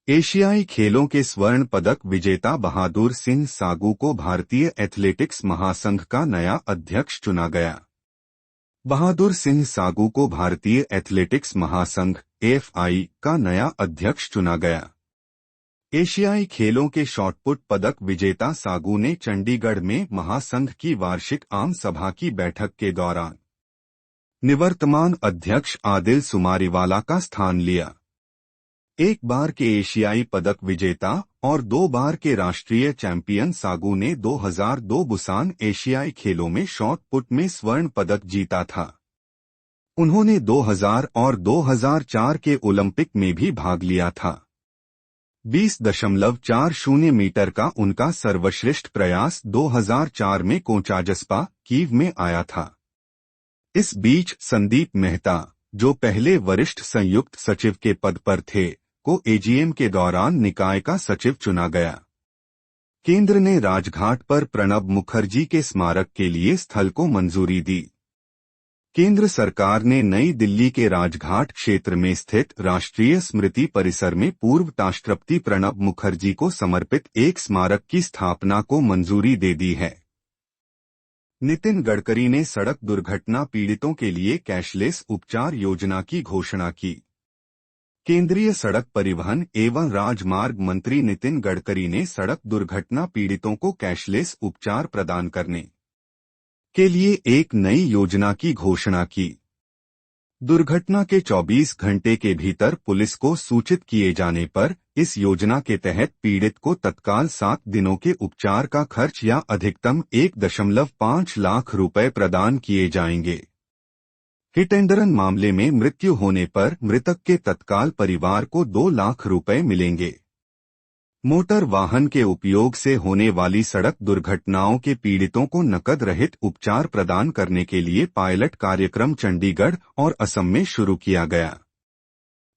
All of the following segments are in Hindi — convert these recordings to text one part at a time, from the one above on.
एशियाई खेलों के स्वर्ण पदक विजेता बहादुर सिंह सागू को भारतीय एथलेटिक्स महासंघ का नया अध्यक्ष चुना गया। बहादुर सिंह सागू को भारतीय एथलेटिक्स महासंघ (एएफआई) का नया अध्यक्ष चुना गया। एशियाई खेलों के शॉटपुट पदक विजेता सागू ने चंडीगढ़ में महासंघ की वार्षिक आम सभा की बैठक के दौरान निवर्तमान अध्यक्ष आदिल सुमारीवाला का स्थान लिया। एक बार के एशियाई पदक विजेता और 2 बार के राष्ट्रीय चैंपियन सागू ने 2002 बुसान एशियाई खेलों में शॉट पुट में स्वर्ण पदक जीता था। उन्होंने 2000 और 2004 के ओलंपिक में भी भाग लिया था। 20.40 मीटर का उनका सर्वश्रेष्ठ प्रयास 2004 में कोंचाजस्पा, कीव में आया था। इस बीच संदीप मेहता, जो पहले वरिष्ठ संयुक्त सचिव के पद पर थे, को एजीएम के दौरान निकाय का सचिव चुना गया। केंद्र ने राजघाट पर प्रणब मुखर्जी के स्मारक के लिए स्थल को मंजूरी दी। केंद्र सरकार ने नई दिल्ली के राजघाट क्षेत्र में स्थित राष्ट्रीय स्मृति परिसर में पूर्व राष्ट्रपति प्रणब मुखर्जी को समर्पित एक स्मारक की स्थापना को मंजूरी दे दी है। नितिन गडकरी ने सड़क दुर्घटना पीड़ितों के लिए कैशलेस उपचार योजना की घोषणा की। केंद्रीय सड़क परिवहन एवं राजमार्ग मंत्री नितिन गडकरी ने सड़क दुर्घटना पीड़ितों को कैशलेस उपचार प्रदान करने के लिए एक नई योजना की घोषणा की। दुर्घटना के 24 घंटे के भीतर पुलिस को सूचित किए जाने पर इस योजना के तहत पीड़ित को तत्काल 7 दिनों के उपचार का खर्च या अधिकतम 1.5 लाख रुपए प्रदान किए जाएंगे। हिट एंड रन मामले में मृत्यु होने पर मृतक के तत्काल परिवार को 2 लाख रुपए मिलेंगे। मोटर वाहन के उपयोग से होने वाली सड़क दुर्घटनाओं के पीड़ितों को नकद रहित उपचार प्रदान करने के लिए पायलट कार्यक्रम चंडीगढ़ और असम में शुरू किया गया।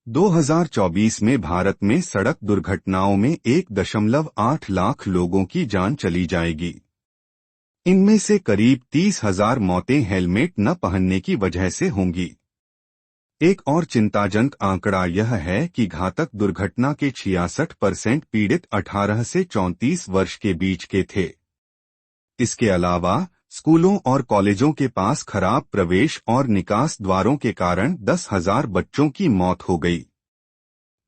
2024 में भारत में सड़क दुर्घटनाओं में 1.8 लाख लोगों की जान चली जाएगी। इनमें से करीब 30,000 मौतें हेलमेट न पहनने की वजह से होंगी। एक और चिंताजनक आंकड़ा यह है कि घातक दुर्घटना के 66% पीड़ित 18 से 34 वर्ष के बीच के थे। इसके अलावा स्कूलों और कॉलेजों के पास खराब प्रवेश और निकास द्वारों के कारण 10,000 बच्चों की मौत हो गई।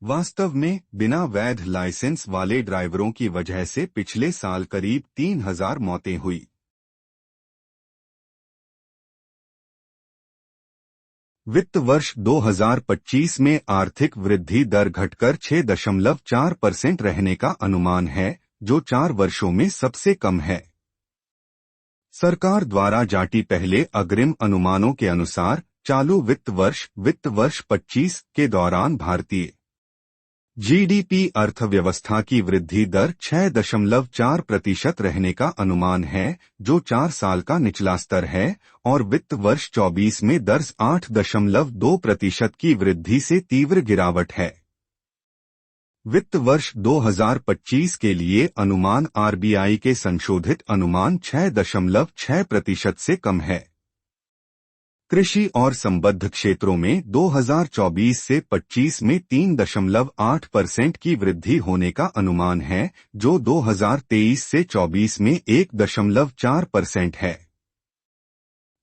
वास्तव में बिना वैध लाइसेंस वाले ड्राइवरों की वजह से पिछले साल करीब 3,000 मौतें हुई। वित्त वर्ष 2025 में आर्थिक वृद्धि दर घटकर 6.4% रहने का अनुमान है, जो 4 वर्षों में सबसे कम है। सरकार द्वारा जारी पहले अग्रिम अनुमानों के अनुसार चालू वित्त वर्ष 25 के दौरान भारतीय जीडीपी अर्थव्यवस्था की वृद्धि दर 6.4% रहने का अनुमान है, जो 4 साल का निचला स्तर है, और वित्त वर्ष 24 में दर 8.2% की वृद्धि से तीव्र गिरावट है। वित्त वर्ष 2025 के लिए अनुमान आरबीआई के संशोधित अनुमान 6.6% से कम है। कृषि और संबद्ध क्षेत्रों में 2024 से 25 में 3.8% की वृद्धि होने का अनुमान है, जो 2023 से 24 में 1.4% है।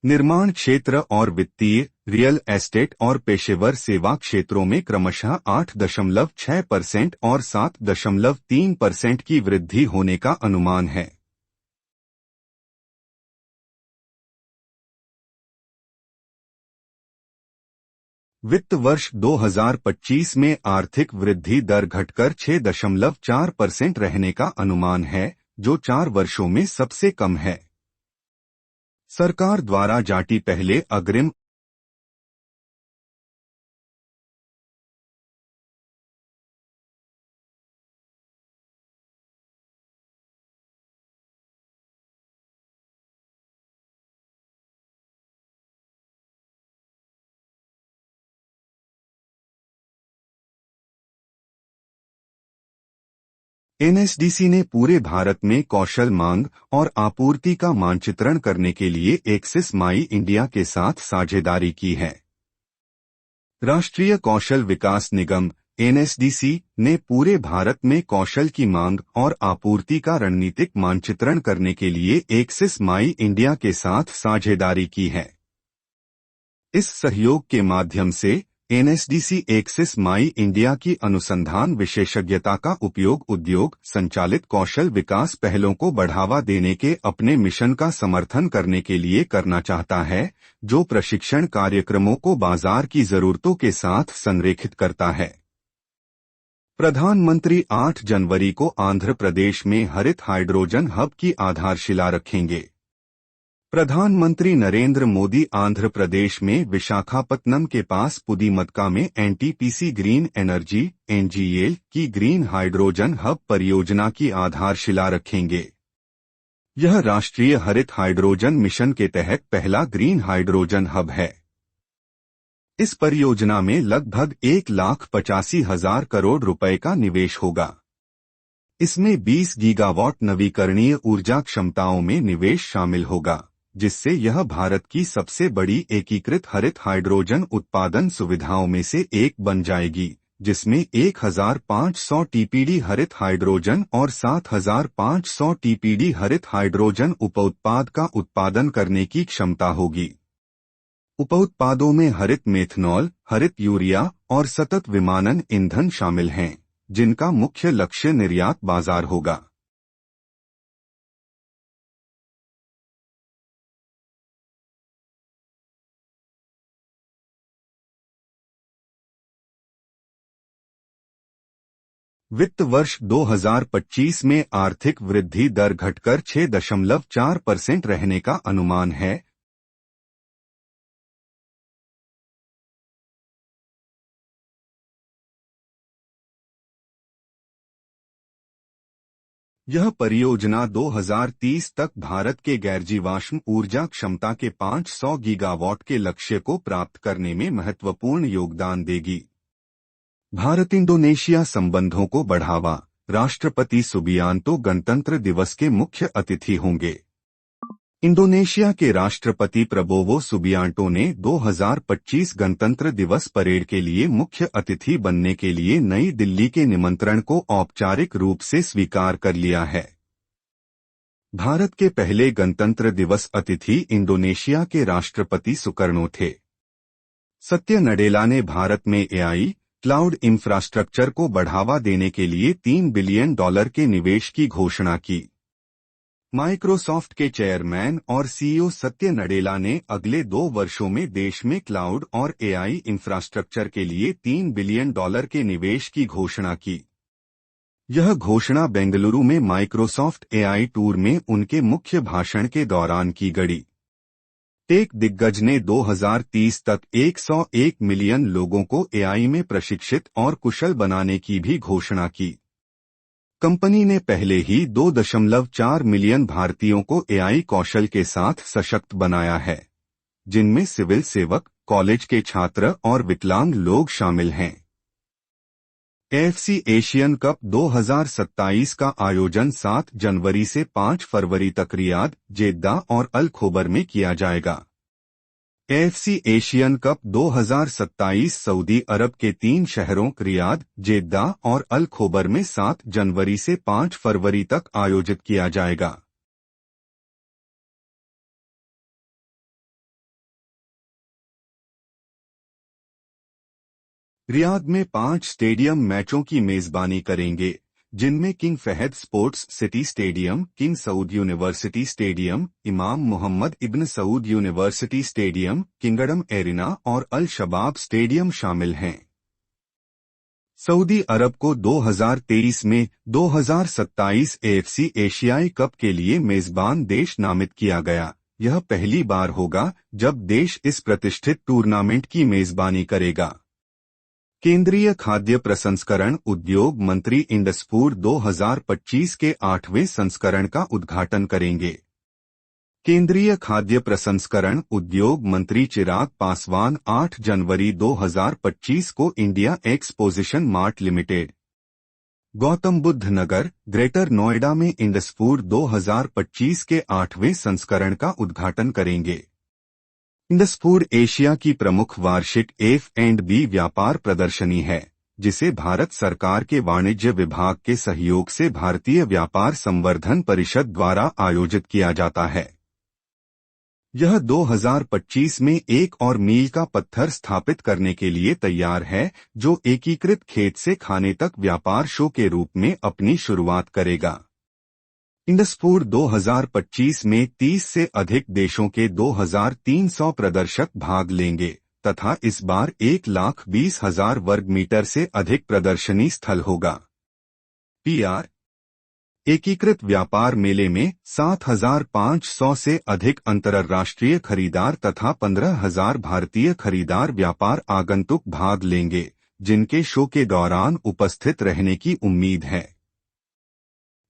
निर्माण क्षेत्र और वित्तीय, रियल एस्टेट और पेशेवर सेवा क्षेत्रों में क्रमशः 8.6% और 7.3% की वृद्धि होने का अनुमान है। वित्त वर्ष 2025 में आर्थिक वृद्धि दर घटकर 6.4% रहने का अनुमान है, जो 4 वर्षों में सबसे कम है। सरकार द्वारा जारी पहले अग्रिम एनएसडीसी ने पूरे भारत में कौशल मांग और आपूर्ति का मानचित्रण करने के लिए एक्सिस माई इंडिया के साथ साझेदारी की है। राष्ट्रीय कौशल विकास निगम एनएसडीसी ने पूरे भारत में कौशल की मांग और आपूर्ति का रणनीतिक मानचित्रण करने के लिए एक्सिस माई इंडिया के साथ साझेदारी की है। इस सहयोग के माध्यम से एनएसडीसी एक्सिस माई इंडिया की अनुसंधान विशेषज्ञता का उपयोग उद्योग संचालित कौशल विकास पहलों को बढ़ावा देने के अपने मिशन का समर्थन करने के लिए करना चाहता है, जो प्रशिक्षण कार्यक्रमों को बाजार की जरूरतों के साथ संरेखित करता है। प्रधानमंत्री 8 जनवरी को आंध्र प्रदेश में हरित हाइड्रोजन हब की आधारशिला रखेंगे। प्रधानमंत्री नरेंद्र मोदी आंध्र प्रदेश में विशाखापत्तनम के पास पुदीमतका में एनटीपीसी ग्रीन एनर्जी एनजीएल की ग्रीन हाइड्रोजन हब परियोजना की आधारशिला रखेंगे। यह राष्ट्रीय हरित हाइड्रोजन मिशन के तहत पहला ग्रीन हाइड्रोजन हब है। इस परियोजना में लगभग 1,85,000 करोड़ रुपए का निवेश होगा। इसमें 20 गीगावाट नवीकरणीय ऊर्जा क्षमताओं में निवेश शामिल होगा, जिससे यह भारत की सबसे बड़ी एकीकृत हरित हाइड्रोजन उत्पादन सुविधाओं में से एक बन जाएगी, जिसमें 1,500 टीपीडी हरित हाइड्रोजन और 7,500 टीपीडी हरित हाइड्रोजन उपउत्पाद का उत्पादन करने की क्षमता होगी। उपउत्पादों में हरित मेथनॉल, हरित यूरिया और सतत विमानन ईंधन शामिल हैं, जिनका मुख्य लक्ष्य निर्यात बाजार होगा। वित्त वर्ष 2025 में आर्थिक वृद्धि दर घटकर 6.4% रहने का अनुमान है। यह परियोजना 2030 तक भारत के गैरजीवाश्म ऊर्जा क्षमता के 500 गीगावाट के लक्ष्य को प्राप्त करने में महत्वपूर्ण योगदान देगी। भारत इंडोनेशिया संबंधों को बढ़ावा। राष्ट्रपति सुबियांतो गणतंत्र दिवस के मुख्य अतिथि होंगे। इंडोनेशिया के राष्ट्रपति प्रबोवो सुबियांटो ने 2025 गणतंत्र दिवस परेड के लिए मुख्य अतिथि बनने के लिए नई दिल्ली के निमंत्रण को औपचारिक रूप से स्वीकार कर लिया है। भारत के पहले गणतंत्र दिवस अतिथि इंडोनेशिया के राष्ट्रपति सुकर्णो थे। सत्य नडेला ने भारत में एआई क्लाउड इंफ्रास्ट्रक्चर को बढ़ावा देने के लिए $3 बिलियन के निवेश की घोषणा की। माइक्रोसॉफ्ट के चेयरमैन और सीईओ सत्य नडेला ने अगले 2 वर्षों में देश में क्लाउड और एआई इंफ्रास्ट्रक्चर के लिए $3 बिलियन के निवेश की घोषणा की। यह घोषणा बेंगलुरु में माइक्रोसॉफ्ट एआई टूर में उनके मुख्य भाषण के दौरान की गई। टेक दिग्गज ने 2030 तक 101 मिलियन लोगों को एआई में प्रशिक्षित और कुशल बनाने की भी घोषणा की। कंपनी ने पहले ही 2.4 मिलियन भारतीयों को एआई कौशल के साथ सशक्त बनाया है, जिनमें सिविल सेवक, कॉलेज के छात्र और विकलांग लोग शामिल हैं। एएफसी एशियन कप 2027 का आयोजन 7 जनवरी से 5 फरवरी तक रियाद, जेद्दा और अल खोबर में किया जाएगा। एएफसी एशियन कप 2027 सऊदी अरब के 3 शहरों रियाद, जेद्दा और अल खोबर में 7 जनवरी से 5 फरवरी तक आयोजित किया जाएगा। रियाद में 5 स्टेडियम मैचों की मेजबानी करेंगे, जिनमें King Fahd Sports City Stadium, King Saud University Stadium, Imam Mohammed ibn Saud University Stadium, Kingdom Arena और अल शबाब स्टेडियम शामिल हैं। सऊदी अरब को 2023 में 2027 एएफसी एशियाई कप के लिए मेजबान देश नामित किया गया। यह पहली बार होगा जब देश इस प्रतिष्ठित टूर्नामेंट की मेजबानी करेगा। केंद्रीय खाद्य प्रसंस्करण उद्योग मंत्री इंडसफूड 2025 के 8वें संस्करण का उद्घाटन करेंगे। केंद्रीय खाद्य प्रसंस्करण उद्योग मंत्री चिराग पासवान 8 जनवरी 2025 को India Exposition Mart Limited, Gautam Buddh Nagar, Greater Noida में इंडसफूड 2025 के 8वें संस्करण का उद्घाटन करेंगे। इंडसफूड एशिया की प्रमुख वार्षिक F&B व्यापार प्रदर्शनी है, जिसे भारत सरकार के वाणिज्य विभाग के सहयोग से भारतीय व्यापार संवर्धन परिषद द्वारा आयोजित किया जाता है। यह 2025 में एक और मील का पत्थर स्थापित करने के लिए तैयार है, जो एकीकृत खेत से खाने तक व्यापार शो के रूप में अपनी शुरुआत करेगा। इंडस्फूड 2025 में 30 से अधिक देशों के 2300 प्रदर्शक भाग लेंगे तथा इस बार 1,20,000 वर्ग मीटर से अधिक प्रदर्शनी स्थल होगा। PR एकीकृत व्यापार मेले में 7,500 से अधिक अंतर्राष्ट्रीय खरीदार तथा 15,000 भारतीय खरीदार व्यापार आगंतुक भाग लेंगे, जिनके शो के दौरान उपस्थित रहने की उम्मीद है।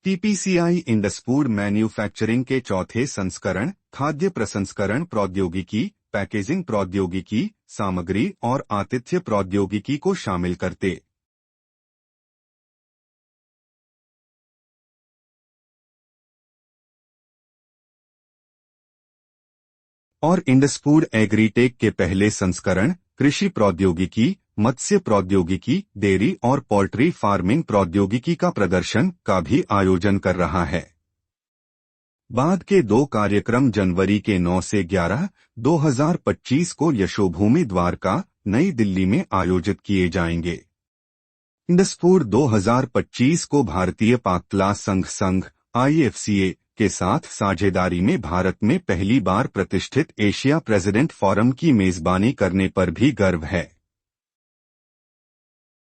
TPCI इंडस्फूड मैन्युफैक्चरिंग के चौथे संस्करण खाद्य प्रसंस्करण प्रौद्योगिकी, पैकेजिंग प्रौद्योगिकी, सामग्री और आतिथ्य प्रौद्योगिकी को शामिल करते और इंडस्फूड एग्रीटेक के पहले संस्करण कृषि प्रौद्योगिकी, मत्स्य प्रौद्योगिकी, डेयरी और पोल्ट्री फार्मिंग प्रौद्योगिकी का प्रदर्शन का भी आयोजन कर रहा है। बाद के 2 कार्यक्रम जनवरी के 9 से 11, 2025 को यशोभूमि द्वारका, नई दिल्ली में आयोजित किए जाएंगे। इंडस्फूड 2025 को भारतीय पाककला संघ IFCA के साथ साझेदारी में भारत में पहली बार प्रतिष्ठित एशिया प्रेसिडेंट फोरम की मेजबानी करने पर भी गर्व है।